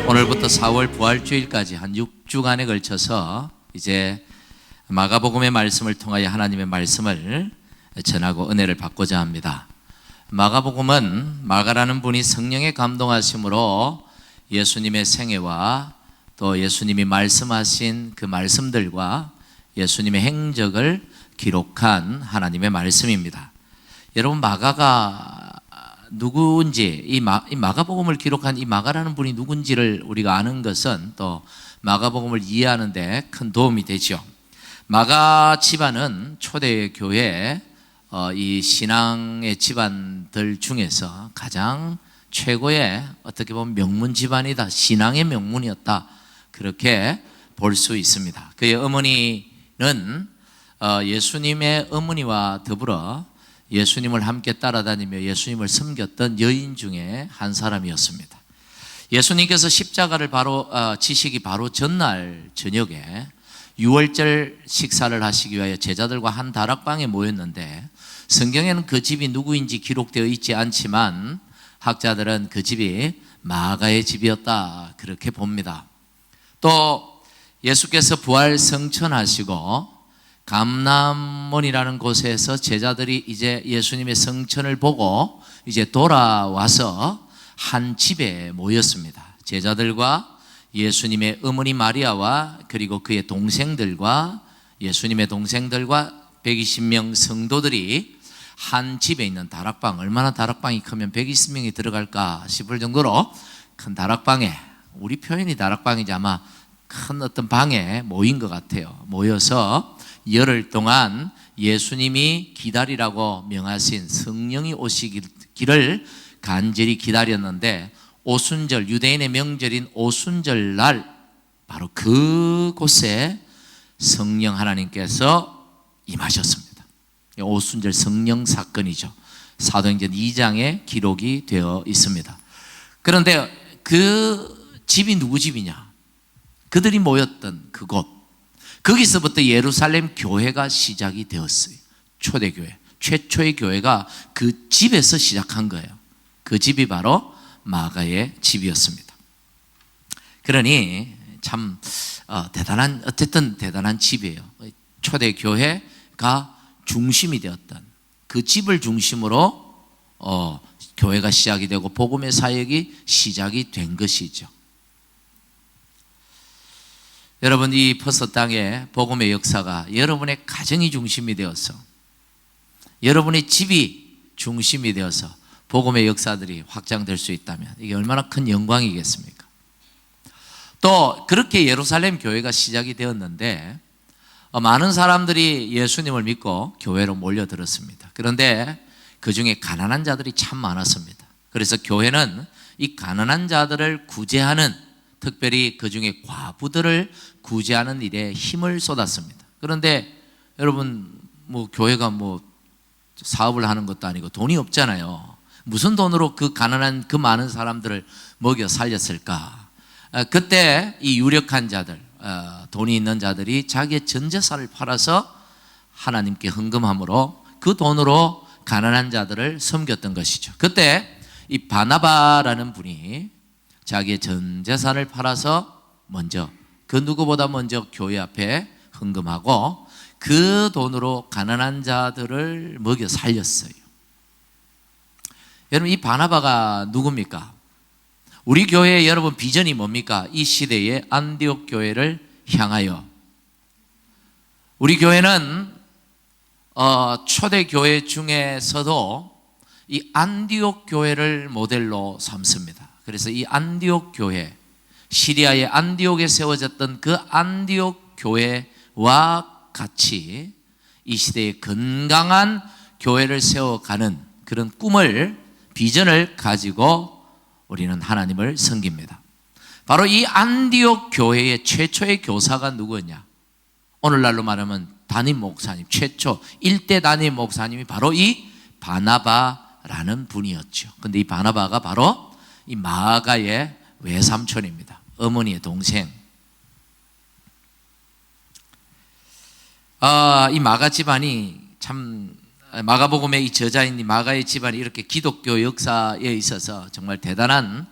오늘부터 4월 부활주일까지 한 6주간에 걸쳐서 이제 마가복음의 말씀을 통하여 하나님의 말씀을 전하고 은혜를 받고자 합니다. 마가복음은 마가라는 분이 성령의 감동하심으로 예수님의 생애와 또 예수님이 말씀하신 그 말씀들과 예수님의 행적을 기록한 하나님의 말씀입니다. 여러분, 마가가 누구인지, 이 마가복음을 기록한 이 마가라는 분이 누군지를 우리가 아는 것은 또 마가복음을 이해하는 데 큰 도움이 되죠. 마가 집안은 초대 교회 이 신앙의 집안들 중에서 가장 최고의 어떻게 보면 명문 집안이다, 신앙의 명문이었다, 그렇게 볼 수 있습니다. 그의 어머니는 예수님의 어머니와 더불어 예수님을 함께 따라다니며 예수님을 섬겼던 여인 중에 한 사람이었습니다. 예수님께서 십자가를 지시기 바로 전날 저녁에 유월절 식사를 하시기 위하여 제자들과 한 다락방에 모였는데, 성경에는 그 집이 누구인지 기록되어 있지 않지만 학자들은 그 집이 마가의 집이었다, 그렇게 봅니다. 또 예수께서 부활 성천하시고 감람원이라는 곳에서 제자들이 이제 예수님의 성천을 보고 이제 돌아와서 한 집에 모였습니다. 제자들과 예수님의 어머니 마리아와 그리고 그의 동생들과 예수님의 동생들과 120명 성도들이 한 집에 있는 다락방, 얼마나 다락방이 크면 120명이 들어갈까 싶을 정도로 큰 다락방에, 우리 표현이 다락방이지 아마 큰 어떤 방에 모인 것 같아요. 모여서 열흘 동안 예수님이 기다리라고 명하신 성령이 오시기를 간절히 기다렸는데, 오순절, 유대인의 명절인 오순절 날 바로 그곳에 성령 하나님께서 임하셨습니다. 오순절 성령 사건이죠. 사도행전 2장에 기록이 되어 있습니다. 그런데 그 집이 누구 집이냐? 그들이 모였던 그곳, 거기서부터 예루살렘 교회가 시작이 되었어요. 초대교회, 최초의 교회가 그 집에서 시작한 거예요. 그 집이 바로 마가의 집이었습니다. 그러니 참 어쨌든 대단한 집이에요. 초대교회가 중심이 되었던 그 집을 중심으로 교회가 시작이 되고 복음의 사역이 시작이 된 것이죠. 여러분, 이 퍼서 땅에 복음의 역사가 여러분의 가정이 중심이 되어서, 여러분의 집이 중심이 되어서 복음의 역사들이 확장될 수 있다면 이게 얼마나 큰 영광이겠습니까? 또 그렇게 예루살렘 교회가 시작이 되었는데 많은 사람들이 예수님을 믿고 교회로 몰려들었습니다. 그런데 그 중에 가난한 자들이 참 많았습니다. 그래서 교회는 이 가난한 자들을 구제하는, 특별히 그 중에 과부들을 구제하는 일에 힘을 쏟았습니다. 그런데 여러분, 교회가 사업을 하는 것도 아니고 돈이 없잖아요. 무슨 돈으로 그 가난한 그 많은 사람들을 먹여 살렸을까? 그때 이 유력한 자들, 돈이 있는 자들이 자기의 전 재산을 팔아서 하나님께 헌금함으로 그 돈으로 가난한 자들을 섬겼던 것이죠. 그때 이 바나바라는 분이 자기의 전 재산을 팔아서 그 누구보다 먼저 교회 앞에 헌금하고 그 돈으로 가난한 자들을 먹여 살렸어요. 여러분, 이 바나바가 누굽니까? 우리 교회의 여러분 비전이 뭡니까? 이 시대의 안디옥 교회를 향하여. 우리 교회는 초대 교회 중에서도 이 안디옥 교회를 모델로 삼습니다. 그래서 이 안디옥 교회, 시리아의 안디옥에 세워졌던 그 안디옥 교회와 같이 이 시대에 건강한 교회를 세워가는 그런 꿈을, 비전을 가지고 우리는 하나님을 섬깁니다. 바로 이 안디옥 교회의 최초의 교사가 누구였냐? 오늘날로 말하면 담임 목사님, 최초 1대 담임 목사님이 바로 이 바나바라는 분이었죠. 그런데 이 바나바가 바로 이 마가의 외삼촌입니다. 어머니의 동생. 이 마가 집안이 참, 마가복음의 이 저자인 이 마가의 집안이 이렇게 기독교 역사에 있어서 정말 대단한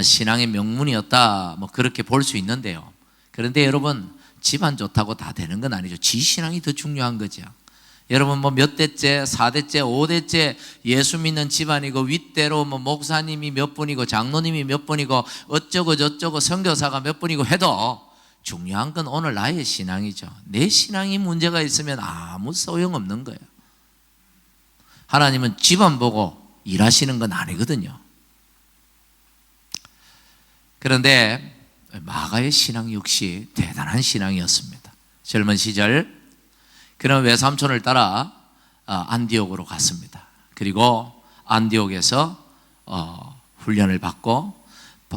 신앙의 명문이었다, 뭐 그렇게 볼 수 있는데요. 그런데 여러분, 집안 좋다고 다 되는 건 아니죠. 지 신앙이 더 중요한 거죠. 여러분, 뭐 몇 대째, 4대째, 5대째 예수 믿는 집안이고, 윗대로 뭐 목사님이 몇 분이고, 장로님이 몇 분이고, 어쩌고 저쩌고 선교사가 몇 분이고 해도 중요한 건 오늘 나의 신앙이죠. 내 신앙이 문제가 있으면 아무 소용없는 거예요. 하나님은 집안 보고 일하시는 건 아니거든요. 그런데 마가의 신앙 역시 대단한 신앙이었습니다. 젊은 시절 그는 외삼촌을 따라 안디옥으로 갔습니다. 그리고 안디옥에서 훈련을 받고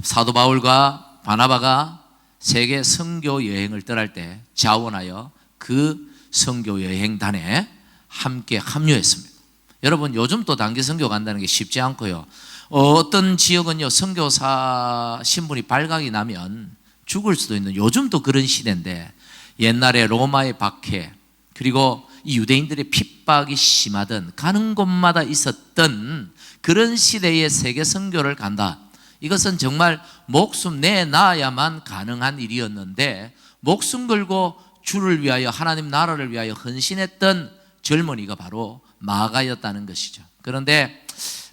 사도 바울과 바나바가 세계 선교 여행을 떠날 때 자원하여 그 선교 여행단에 함께 합류했습니다. 여러분, 요즘 또 단기 선교 간다는 게 쉽지 않고요. 어떤 지역은요, 선교사 신분이 발각이 나면 죽을 수도 있는, 요즘도 그런 시대인데, 옛날에 로마의 박해, 그리고 이 유대인들의 핍박이 심하던, 가는 곳마다 있었던 그런 시대의 세계 선교를 간다. 이것은 정말 목숨 내놔야만 가능한 일이었는데, 목숨 걸고 주를 위하여, 하나님 나라를 위하여 헌신했던 젊은이가 바로 마가였다는 것이죠. 그런데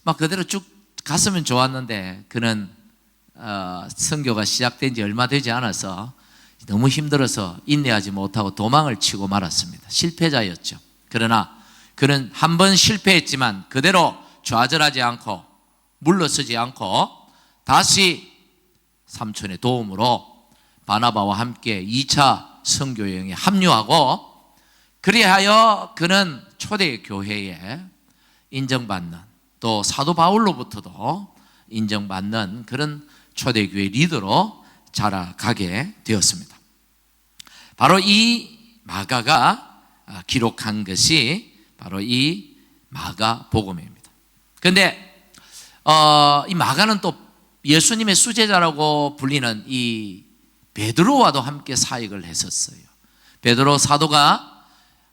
막 그대로 쭉 갔으면 좋았는데, 그는 선교가 시작된 지 얼마 되지 않아서 너무 힘들어서 인내하지 못하고 도망을 치고 말았습니다. 실패자였죠. 그러나 그는 한 번 실패했지만 그대로 좌절하지 않고 물러서지 않고 다시 삼촌의 도움으로 바나바와 함께 2차 선교 여행에 합류하고, 그리하여 그는 초대교회에 인정받는, 또 사도 바울로부터도 인정받는 그런 초대교회 리더로 자라가게 되었습니다. 바로 이 마가가 기록한 것이 바로 이 마가복음입니다. 그런데 이 마가는 또 예수님의 수제자라고 불리는 이 베드로와도 함께 사역을 했었어요. 베드로 사도가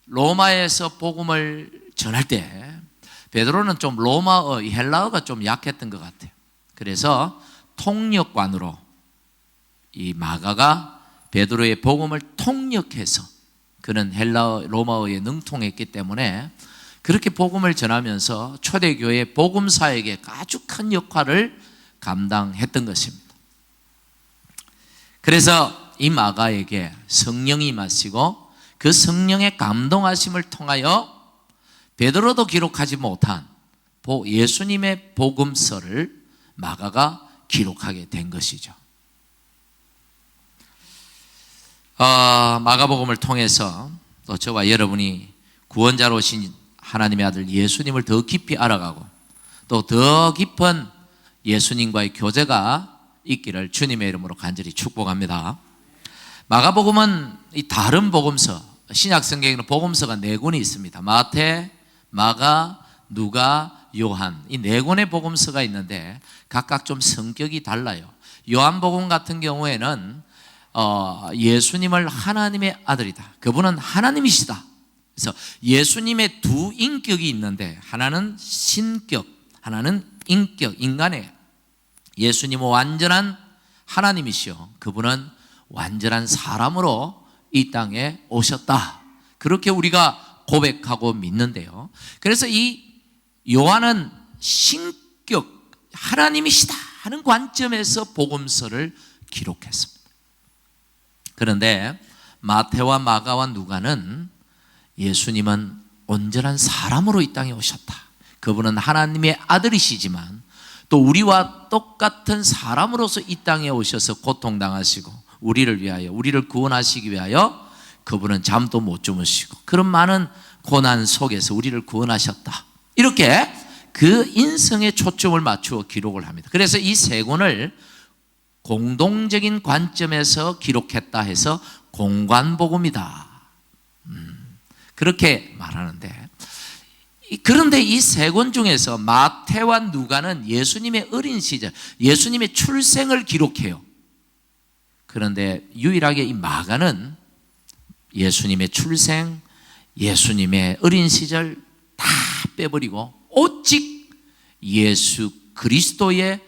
로마에서 복음을 전할 때 베드로는 좀 로마어, 헬라어가 좀 약했던 것 같아요. 그래서 통역관으로 이 마가가 베드로의 복음을 통역해서, 그는 헬라어, 로마어에 능통했기 때문에 그렇게 복음을 전하면서 초대교회 복음 사역에 아주 큰 역할을 감당했던 것입니다. 그래서 이 마가에게 성령이 임하시고 그 성령의 감동하심을 통하여 베드로도 기록하지 못한 예수님의 복음서를 마가가 기록하게 된 것이죠. 마가복음을 통해서 또 저와 여러분이 구원자로 오신 하나님의 아들 예수님을 더 깊이 알아가고 또 더 깊은 예수님과의 교제가 있기를 주님의 이름으로 간절히 축복합니다. 마가복음은 이 다른 복음서, 신약 성경에는 복음서가 4권이 있습니다. 마태, 마가, 누가, 요한, 이 4권의 복음서가 있는데 각각 좀 성격이 달라요. 요한복음 같은 경우에는 예수님을 하나님의 아들이다, 그분은 하나님이시다. 그래서 예수님의 두 인격이 있는데 하나는 신격, 하나는 인격, 인간의 예수님은 완전한 하나님이시요 그분은 완전한 사람으로 이 땅에 오셨다, 그렇게 우리가 고백하고 믿는데요. 그래서 이 요한은 신격, 하나님이시다 하는 관점에서 복음서를 기록했습니다. 그런데 마태와 마가와 누가는 예수님은 온전한 사람으로 이 땅에 오셨다, 그분은 하나님의 아들이시지만 또 우리와 똑같은 사람으로서 이 땅에 오셔서 고통당하시고 우리를 위하여, 우리를 구원하시기 위하여 그분은 잠도 못 주무시고 그런 많은 고난 속에서 우리를 구원하셨다, 이렇게 그 인성에 초점을 맞추어 기록을 합니다. 그래서 이 3권을 공동적인 관점에서 기록했다 해서 공관복음이다, 그렇게 말하는데, 그런데 이 3권 중에서 마태와 누가는 예수님의 어린 시절, 예수님의 출생을 기록해요. 그런데 유일하게 이 마가는 예수님의 출생, 예수님의 어린 시절 다 빼버리고 오직 예수 그리스도의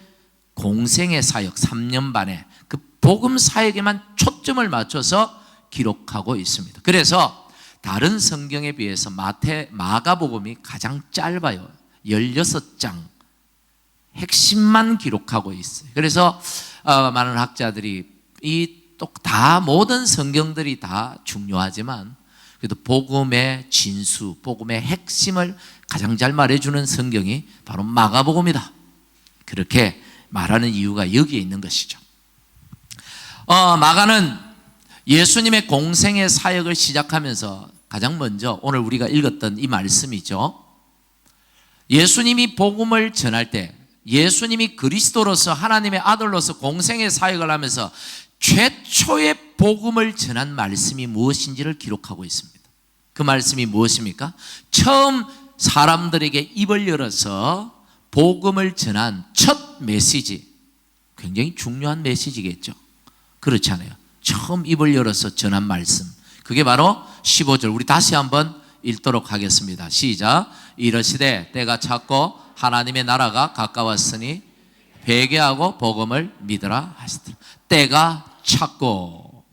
공생의 사역 3년 반에 그 복음 사역에만 초점을 맞춰서 기록하고 있습니다. 그래서 다른 성경에 비해서 마가복음이 가장 짧아요. 16장 핵심만 기록하고 있어요. 그래서 많은 학자들이 다 모든 성경들이 다 중요하지만 그래도 복음의 진수, 복음의 핵심을 가장 잘 말해주는 성경이 바로 마가복음이다. 그렇게 말하는 이유가 여기에 있는 것이죠. 마가는 예수님의 공생의 사역을 시작하면서 가장 먼저 오늘 우리가 읽었던 이 말씀이죠. 예수님이 복음을 전할 때 예수님이 그리스도로서 하나님의 아들로서 공생의 사역을 하면서 최초의 복음을 전한 말씀이 무엇인지를 기록하고 있습니다. 그 말씀이 무엇입니까? 처음 사람들에게 입을 열어서 복음을 전한 첫 메시지, 굉장히 중요한 메시지겠죠. 그렇지 않아요? 처음 입을 열어서 전한 말씀, 그게 바로 15절. 우리 다시 한번 읽도록 하겠습니다. 시작. 이르시되 때가 찼고 하나님의 나라가 가까웠으니 회개하고 복음을 믿으라 하시더라. 때가 찼고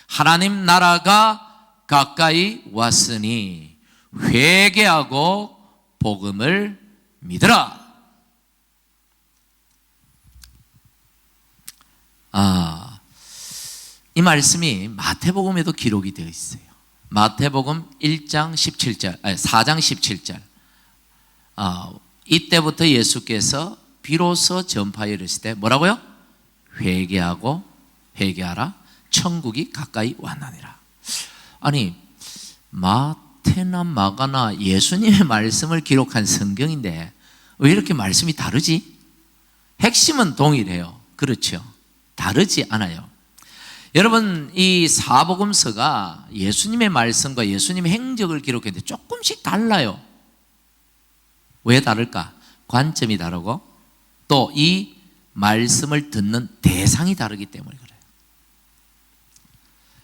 하나님 나라가 가까이 왔으니 회개하고 복음을 믿으라. 이 말씀이 마태복음에도 기록이 되어 있어요. 마태복음 4장 17절. 이때부터 예수께서 비로소 전파에 이르시되 뭐라고요? 회개하라. 천국이 가까이 왔나니라. 아니, 마태나 마가나 예수님의 말씀을 기록한 성경인데 왜 이렇게 말씀이 다르지? 핵심은 동일해요. 그렇죠? 다르지 않아요. 여러분, 이 사복음서가 예수님의 말씀과 예수님의 행적을 기록했는데 조금씩 달라요. 왜 다를까? 관점이 다르고 또 이 말씀을 듣는 대상이 다르기 때문에 그래요.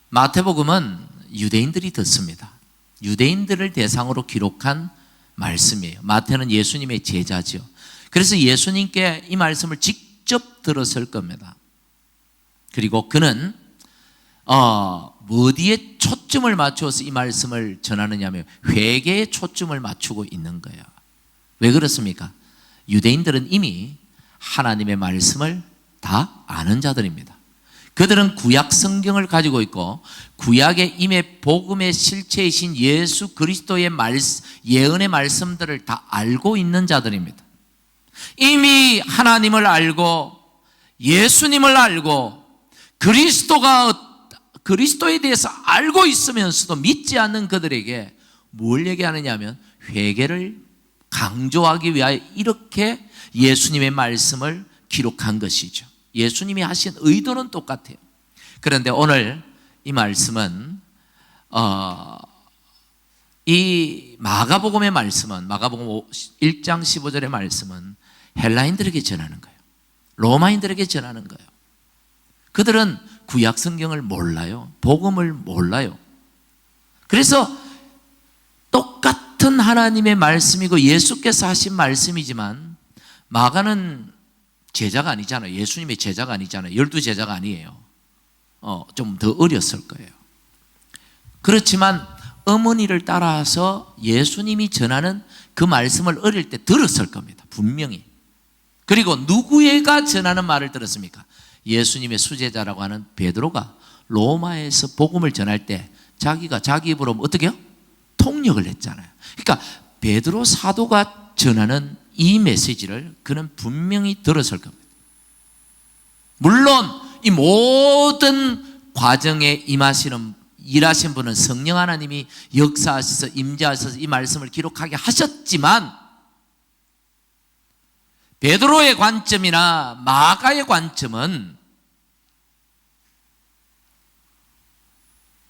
마태복음은 유대인들이 듣습니다. 유대인들을 대상으로 기록한 말씀이에요. 마태는 예수님의 제자죠. 그래서 예수님께 이 말씀을 직접 들었을 겁니다. 그리고 그는 어디에 초점을 맞추어서 이 말씀을 전하느냐면 회개에 초점을 맞추고 있는 거예요. 왜 그렇습니까? 유대인들은 이미 하나님의 말씀을 다 아는 자들입니다. 그들은 구약 성경을 가지고 있고 구약의 임의 복음의 실체이신 예수 그리스도의 예언의 말씀들을 다 알고 있는 자들입니다. 이미 하나님을 알고 예수님을 알고 그리스도에 대해서 알고 있으면서도 믿지 않는 그들에게 뭘 얘기하느냐 하면 회개를 강조하기 위하여 이렇게 예수님의 말씀을 기록한 것이죠. 예수님이 하신 의도는 똑같아요. 그런데 오늘 이 말씀은 이 마가복음의 말씀은 마가복음 1장 15절의 말씀은 헬라인들에게 전하는 거예요. 로마인들에게 전하는 거예요. 그들은 구약 성경을 몰라요. 복음을 몰라요. 그래서 똑같은 하나님의 말씀이고 예수께서 하신 말씀이지만 마가는 제자가 아니잖아요. 예수님의 제자가 아니잖아요. 12제자가 아니에요. 좀 더 어렸을 거예요. 그렇지만 어머니를 따라서 예수님이 전하는 그 말씀을 어릴 때 들었을 겁니다. 분명히. 그리고 누구애가 전하는 말을 들었습니까? 예수님의 수제자라고 하는 베드로가 로마에서 복음을 전할 때 자기가 자기 입으로 어떻게 해요? 통역을 했잖아요. 그러니까 베드로 사도가 전하는 이 메시지를 그는 분명히 들었을 겁니다. 물론 이 모든 과정에 일하신 분은 성령 하나님이 역사하셔서 임재하셔서 이 말씀을 기록하게 하셨지만 베드로의 관점이나 마가의 관점은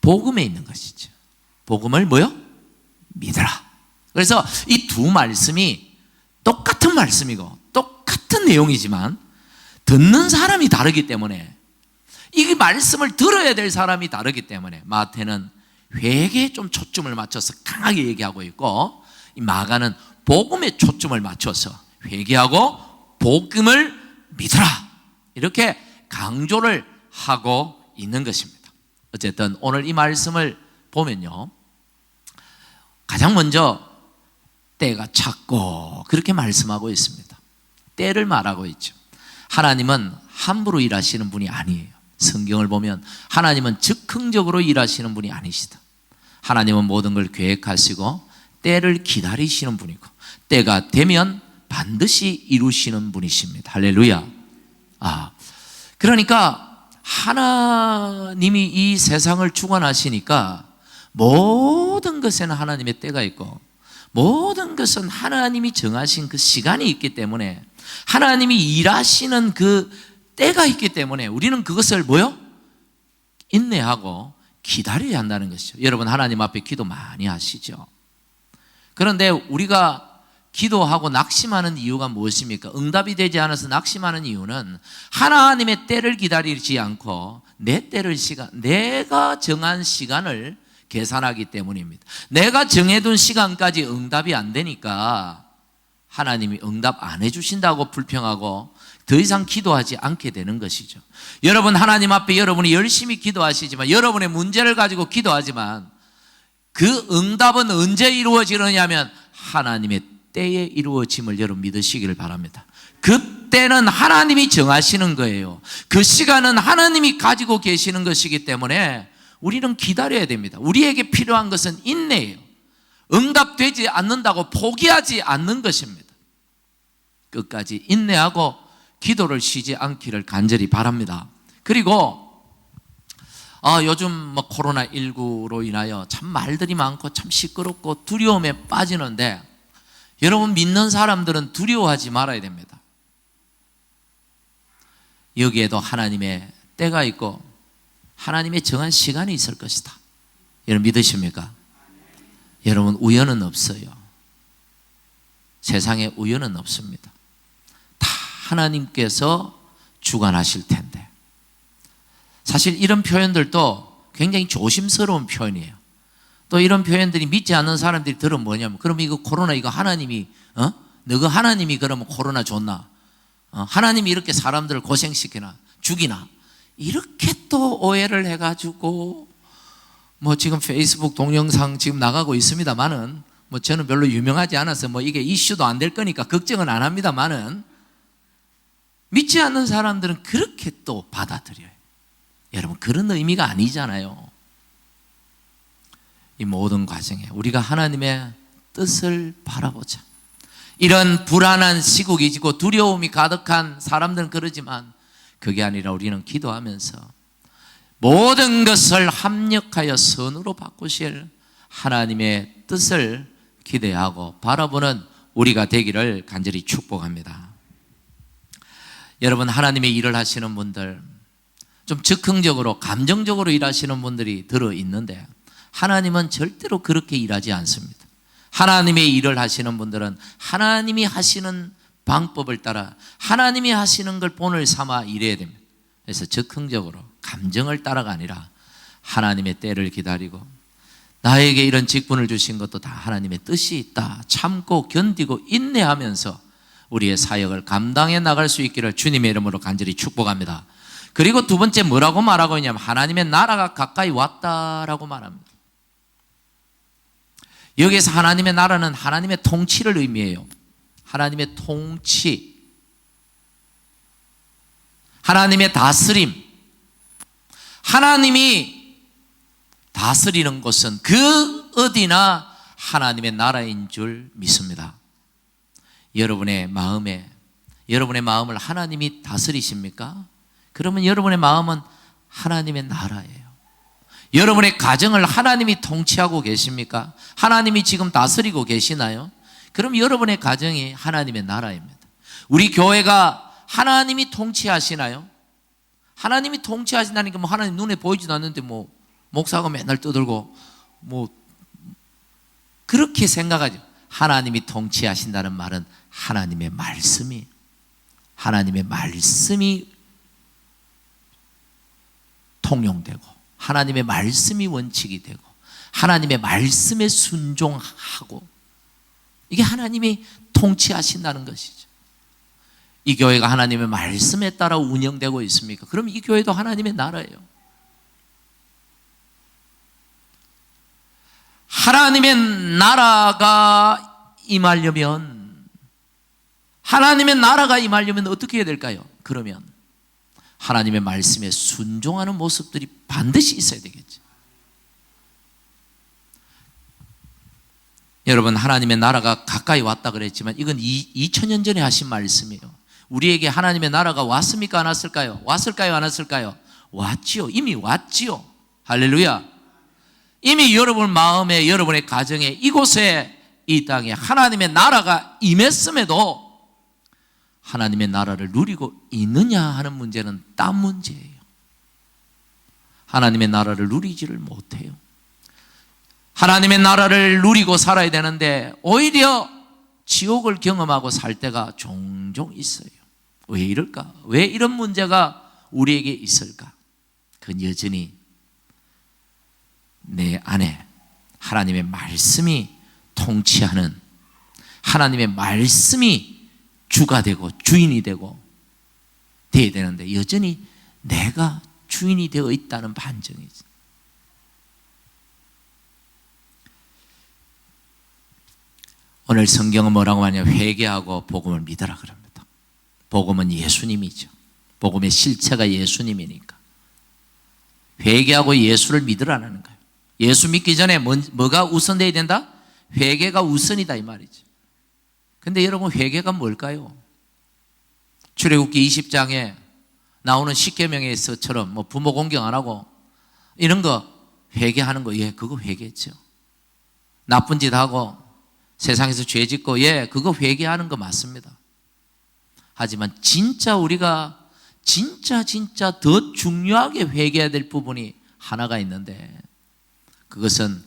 복음에 있는 것이죠. 복음을 뭐요? 믿어라. 그래서 이 두 말씀이 똑같은 말씀이고 똑같은 내용이지만 듣는 사람이 다르기 때문에 이 말씀을 들어야 될 사람이 다르기 때문에 마태는 회개에 좀 초점을 맞춰서 강하게 얘기하고 있고, 이 마가는 복음에 초점을 맞춰서 회개하고 복음을 믿으라, 이렇게 강조를 하고 있는 것입니다. 어쨌든 오늘 이 말씀을 보면요, 가장 먼저 때가 찼고 그렇게 말씀하고 있습니다. 때를 말하고 있죠. 하나님은 함부로 일하시는 분이 아니에요. 성경을 보면 하나님은 즉흥적으로 일하시는 분이 아니시다. 하나님은 모든 걸 계획하시고 때를 기다리시는 분이고, 때가 되면 반드시 이루시는 분이십니다. 할렐루야. 그러니까 하나님이 이 세상을 주관하시니까 모든 것에는 하나님의 때가 있고, 모든 것은 하나님이 정하신 그 시간이 있기 때문에, 하나님이 일하시는 그 때가 있기 때문에 우리는 그것을 인내하고 기다려야 한다는 것이죠. 여러분, 하나님 앞에 기도 많이 하시죠. 그런데 우리가 기도하고 낙심하는 이유가 무엇입니까? 응답이 되지 않아서 낙심하는 이유는 하나님의 때를 기다리지 않고 내가 정한 시간을 계산하기 때문입니다. 내가 정해둔 시간까지 응답이 안 되니까 하나님이 응답 안 해주신다고 불평하고 더 이상 기도하지 않게 되는 것이죠. 여러분, 하나님 앞에 여러분이 열심히 기도하시지만, 여러분의 문제를 가지고 기도하지만 그 응답은 언제 이루어지느냐면 하나님의 때에 이루어짐을 여러분 믿으시기를 바랍니다. 그 때는 하나님이 정하시는 거예요. 그 시간은 하나님이 가지고 계시는 것이기 때문에 우리는 기다려야 됩니다. 우리에게 필요한 것은 인내예요. 응답되지 않는다고 포기하지 않는 것입니다. 끝까지 인내하고 기도를 쉬지 않기를 간절히 바랍니다. 그리고 요즘 코로나19로 인하여 참 말들이 많고 참 시끄럽고 두려움에 빠지는데, 여러분, 믿는 사람들은 두려워하지 말아야 됩니다. 여기에도 하나님의 때가 있고 하나님의 정한 시간이 있을 것이다. 여러분 믿으십니까? 여러분, 우연은 없어요. 세상에 우연은 없습니다. 다 하나님께서 주관하실 텐데, 사실 이런 표현들도 굉장히 조심스러운 표현이에요. 또 이런 표현들이 믿지 않는 사람들이 들으면 뭐냐면, 그럼 이거 코로나 이거 하나님이 너가 하나님이 그러면 코로나 줬나? 하나님이 이렇게 사람들을 고생시키나 죽이나? 이렇게 또 오해를 해가지고 지금 페이스북 동영상 지금 나가고 있습니다만은 저는 별로 유명하지 않아서 이게 이슈도 안 될 거니까 걱정은 안 합니다만은, 믿지 않는 사람들은 그렇게 또 받아들여요. 여러분, 그런 의미가 아니잖아요. 이 모든 과정에 우리가 하나님의 뜻을 바라보자. 이런 불안한 시국이 지고 두려움이 가득한 사람들은 그러지만 그게 아니라 우리는 기도하면서 모든 것을 합력하여 선으로 바꾸실 하나님의 뜻을 기대하고 바라보는 우리가 되기를 간절히 축복합니다. 여러분, 하나님의 일을 하시는 분들, 좀 즉흥적으로 감정적으로 일하시는 분들이 들어있는데, 하나님은 절대로 그렇게 일하지 않습니다. 하나님의 일을 하시는 분들은 하나님이 하시는 방법을 따라 하나님이 하시는 걸 본을 삼아 일해야 됩니다. 그래서 즉흥적으로 감정을 따라가 아니라 하나님의 때를 기다리고, 나에게 이런 직분을 주신 것도 다 하나님의 뜻이 있다, 참고 견디고 인내하면서 우리의 사역을 감당해 나갈 수 있기를 주님의 이름으로 간절히 축복합니다. 그리고 두 번째 뭐라고 말하고 있냐면, 하나님의 나라가 가까이 왔다라고 말합니다. 여기에서 하나님의 나라는 하나님의 통치를 의미해요. 하나님의 통치, 하나님의 다스림. 하나님이 다스리는 곳은 그 어디나 하나님의 나라인 줄 믿습니다. 여러분의 마음을 하나님이 다스리십니까? 그러면 여러분의 마음은 하나님의 나라예요. 여러분의 가정을 하나님이 통치하고 계십니까? 하나님이 지금 다스리고 계시나요? 그럼 여러분의 가정이 하나님의 나라입니다. 우리 교회가 하나님이 통치하시나요? 하나님이 통치하신다니까 하나님 눈에 보이지도 않는데 목사가 맨날 떠들고 그렇게 생각하죠. 하나님이 통치하신다는 말은 하나님의 말씀이 통용되고 하나님의 말씀이 원칙이 되고 하나님의 말씀에 순종하고, 이게 하나님이 통치하신다는 것이죠. 이 교회가 하나님의 말씀에 따라 운영되고 있습니까? 그럼 이 교회도 하나님의 나라예요. 하나님의 나라가 임하려면 어떻게 해야 될까요? 그러면 하나님의 말씀에 순종하는 모습들이 반드시 있어야 되겠죠. 여러분, 하나님의 나라가 가까이 왔다 그랬지만 이건 2000년 전에 하신 말씀이에요. 우리에게 하나님의 나라가 왔습니까? 안 왔을까요? 왔을까요? 안 왔을까요? 왔지요. 이미 왔지요. 할렐루야. 이미 여러분 마음에, 여러분의 가정에, 이곳에, 이 땅에 하나님의 나라가 임했음에도 하나님의 나라를 누리고 있느냐 하는 문제는 딴 문제예요. 하나님의 나라를 누리지를 못해요. 하나님의 나라를 누리고 살아야 되는데 오히려 지옥을 경험하고 살 때가 종종 있어요. 왜 이럴까? 왜 이런 문제가 우리에게 있을까? 그건 여전히 내 안에 하나님의 말씀이 통치하는, 하나님의 말씀이 주가 되고 주인이 되고 돼야 되는데 여전히 내가 주인이 되어 있다는 반증이죠. 오늘 성경은 뭐라고 하냐면 회개하고 복음을 믿으라 그럽니다. 복음은 예수님이죠. 복음의 실체가 예수님이니까 회개하고 예수를 믿으라는 거예요. 예수 믿기 전에 뭐가 우선되어야 된다? 회개가 우선이다 이 말이죠. 근데 여러분, 회개가 뭘까요? 출애굽기 20장에 나오는 십계명에서처럼 뭐 부모 공경 안 하고 이런 거 회개하는 거, 예, 그거 회개죠. 나쁜 짓 하고 세상에서 죄 짓고, 예, 그거 회개하는 거 맞습니다. 하지만 진짜 우리가 진짜 더 중요하게 회개해야 될 부분이 하나가 있는데, 그것은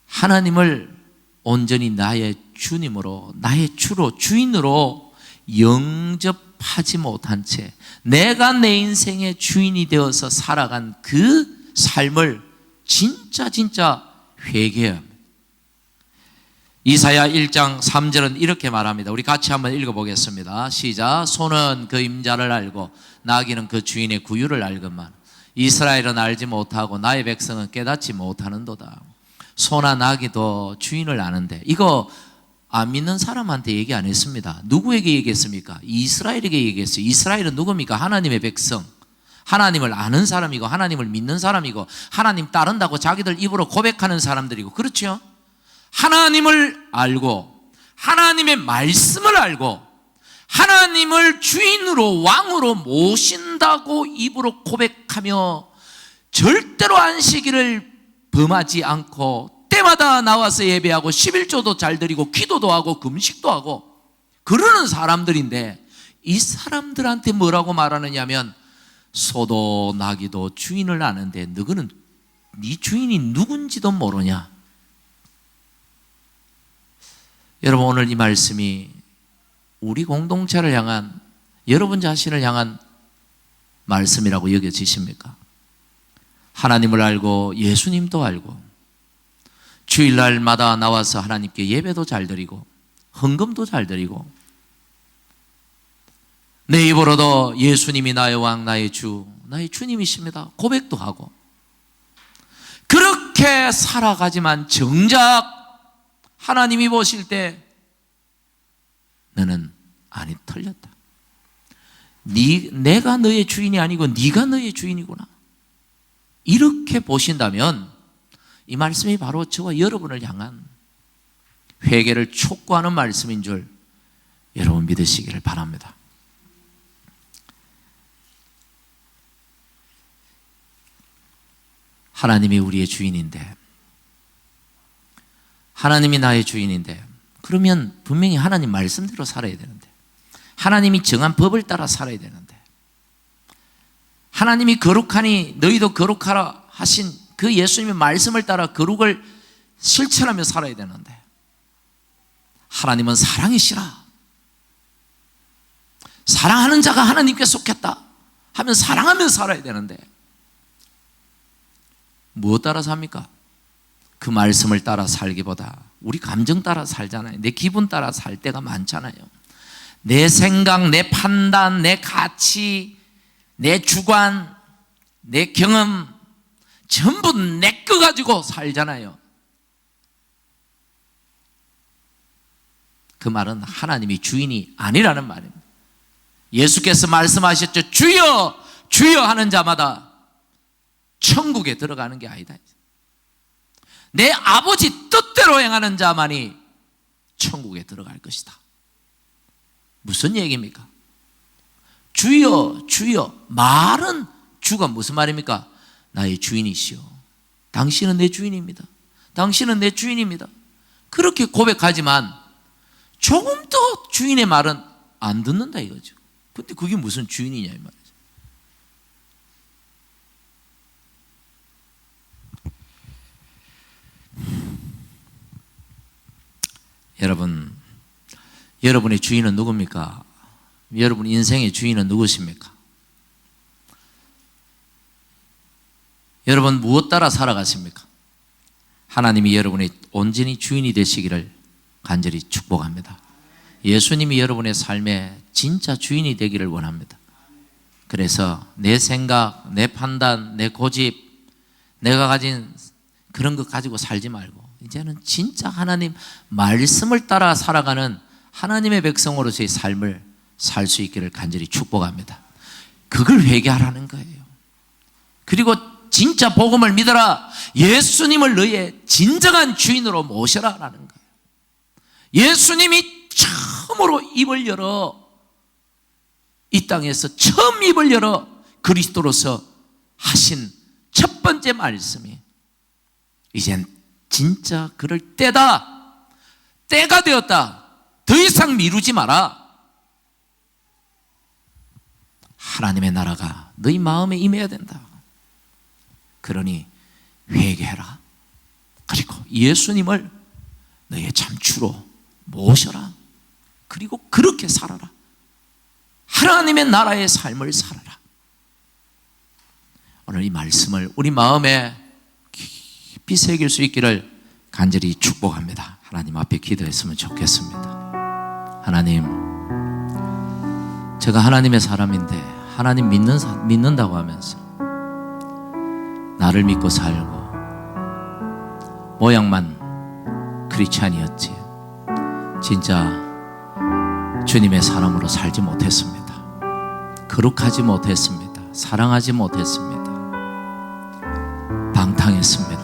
하나님을 온전히 나의 주님으로, 나의 주로, 주인으로 영접하지 못한 채 내가 내 인생의 주인이 되어서 살아간 그 삶을 진짜 회개해야 합니다. 이사야 1장 3절은 이렇게 말합니다. 우리 같이 한번 읽어보겠습니다. 시작. 소는 그 임자를 알고 나귀는 그 주인의 구유를 알건만 이스라엘은 알지 못하고 나의 백성은 깨닫지 못하는도다. 소나 나귀도 주인을 아는데, 이거 안 믿는 사람한테 얘기 안 했습니다. 누구에게 얘기했습니까? 이스라엘에게 얘기했어요. 이스라엘은 누굽니까? 하나님의 백성, 하나님을 아는 사람이고 하나님을 믿는 사람이고 하나님 따른다고 자기들 입으로 고백하는 사람들이고, 그렇죠? 하나님을 알고 하나님의 말씀을 알고 하나님을 주인으로 왕으로 모신다고 입으로 고백하며 절대로 안식일을 범하지 않고 때마다 나와서 예배하고 11조도 잘 드리고 기도도 하고 금식도 하고 그러는 사람들인데, 이 사람들한테 뭐라고 말하느냐면 소도 나귀도 주인을 아는데 너희는 네 주인이 누군지도 모르냐. 여러분, 오늘 이 말씀이 우리 공동체를 향한, 여러분 자신을 향한 말씀이라고 여겨지십니까? 하나님을 알고 예수님도 알고 주일날마다 나와서 하나님께 예배도 잘 드리고 헌금도 잘 드리고 내 입으로도 예수님이 나의 왕, 나의 주, 나의 주님이십니다 고백도 하고 그렇게 살아가지만 정작 하나님이 보실 때 너는 아니 틀렸다. 내가 너의 주인이 아니고 네가 너의 주인이구나. 이렇게 보신다면 이 말씀이 바로 저와 여러분을 향한 회개를 촉구하는 말씀인 줄 여러분 믿으시기를 바랍니다. 하나님이 우리의 주인인데, 하나님이 나의 주인인데, 그러면 분명히 하나님 말씀대로 살아야 되는데, 하나님이 정한 법을 따라 살아야 되는데, 하나님이 거룩하니 너희도 거룩하라 하신 그 예수님의 말씀을 따라 거룩을 실천하며 살아야 되는데, 하나님은 사랑이시라, 사랑하는 자가 하나님께 속했다 하면 사랑하며 살아야 되는데 무엇 따라 삽니까? 그 말씀을 따라 살기보다 우리 감정 따라 살잖아요. 내 기분 따라 살 때가 많잖아요. 내 생각, 내 판단, 내 가치, 내 주관, 내 경험 전부 내 거 가지고 살잖아요. 그 말은 하나님이 주인이 아니라는 말입니다. 예수께서 말씀하셨죠. 주여 주여 하는 자마다 천국에 들어가는 게 아니다. 내 아버지 뜻대로 행하는 자만이 천국에 들어갈 것이다. 무슨 얘기입니까? 주여 주여 말은 주가 무슨 말입니까? 나의 주인이시오. 당신은 내 주인입니다. 당신은 내 주인입니다. 그렇게 고백하지만 조금 더 주인의 말은 안 듣는다 이거죠. 근데 그게 무슨 주인이냐 이 말이죠. 여러분, 여러분의 주인은 누굽니까? 여러분 인생의 주인은 누구십니까? 여러분 무엇 따라 살아가십니까? 하나님이 여러분의 온전히 주인이 되시기를 간절히 축복합니다. 예수님이 여러분의 삶에 진짜 주인이 되기를 원합니다. 그래서 내 생각, 내 판단, 내 고집, 내가 가진 그런 것 가지고 살지 말고 이제는 진짜 하나님 말씀을 따라 살아가는 하나님의 백성으로서의 삶을 살 수 있기를 간절히 축복합니다. 그걸 회개하라는 거예요. 그리고 진짜 복음을 믿어라. 예수님을 너의 진정한 주인으로 모셔라라는 거예요. 예수님이 처음으로 입을 열어 이 땅에서 처음 입을 열어 그리스도로서 하신 첫 번째 말씀이 이젠 진짜 그럴 때다. 때가 되었다. 더 이상 미루지 마라. 하나님의 나라가 너희 마음에 임해야 된다. 그러니 회개해라. 그리고 예수님을 너의 참주로 모셔라. 그리고 그렇게 살아라. 하나님의 나라의 삶을 살아라. 오늘 이 말씀을 우리 마음에 깊이 새길 수 있기를 간절히 축복합니다. 하나님 앞에 기도했으면 좋겠습니다. 하나님, 제가 하나님의 사람인데 하나님 믿는다고 하면서 나를 믿고 살고 모양만 크리스찬이었지 진짜 주님의 사람으로 살지 못했습니다. 거룩하지 못했습니다. 사랑하지 못했습니다. 방탕했습니다.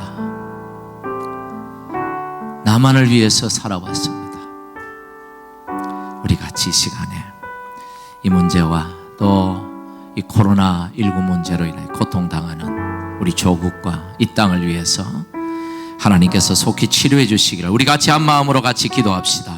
나만을 위해서 살아왔습니다. 우리 같이 이 시간에 이 문제와 또 이 코로나19 문제로 인해 고통당하는 우리 조국과 이 땅을 위해서 하나님께서 속히 치료해 주시기를 우리 같이 한 마음으로 같이 기도합시다.